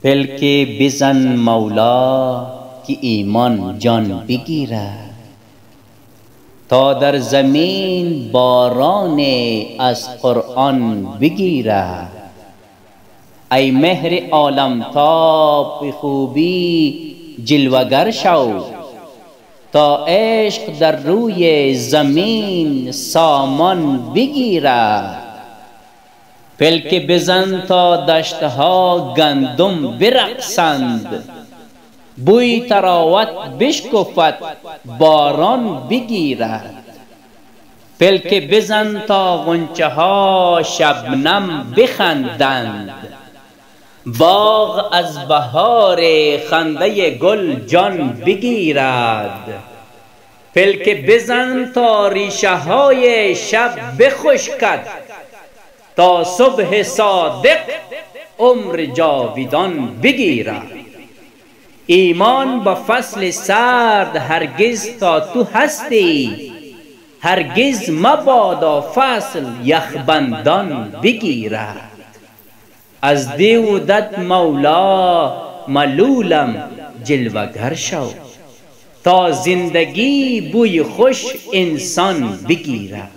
پلک بزن مولا که ایمان جان بگیرد، تا در زمین باران از قرآن بگیرد. ای مهر عالم تاب به خوبی جلوگر شو، تا عشق در روی زمین سامان بگیرد. پلک بزن تا دشتها گندم برقصند، بوی تراوت بشکفد باران بگیرد. پلک بزن تا غنچه ها شبنم بخندند، باغ از بهار خنده گل جان بگیرد. پلک بزن تا ریشه های شب بخشکد، تا صبح صادق عمر جاویدان بگیرد. ایمان با فصل سرد هرگز تا تو هستی، هرگز مبادا فصل یخبندان بگیرد. از دیودت مولا ملولم جلوگر شو، تا زندگی بوی خوش انسان بگیرد.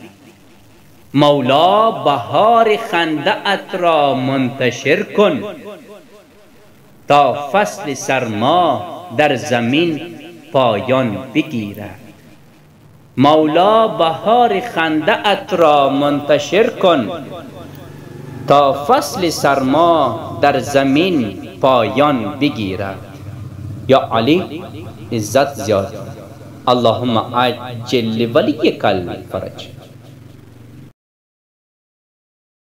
مولا بهار خنده ات را منتشر کن، تا فصل سرما در زمین پایان بگیرد. مولا بهار خنده ات را منتشر کن، تا فصل سرما در زمین پایان بگیرد. یا علی عزت زیاد، اللهم عجل ولیک الفرج.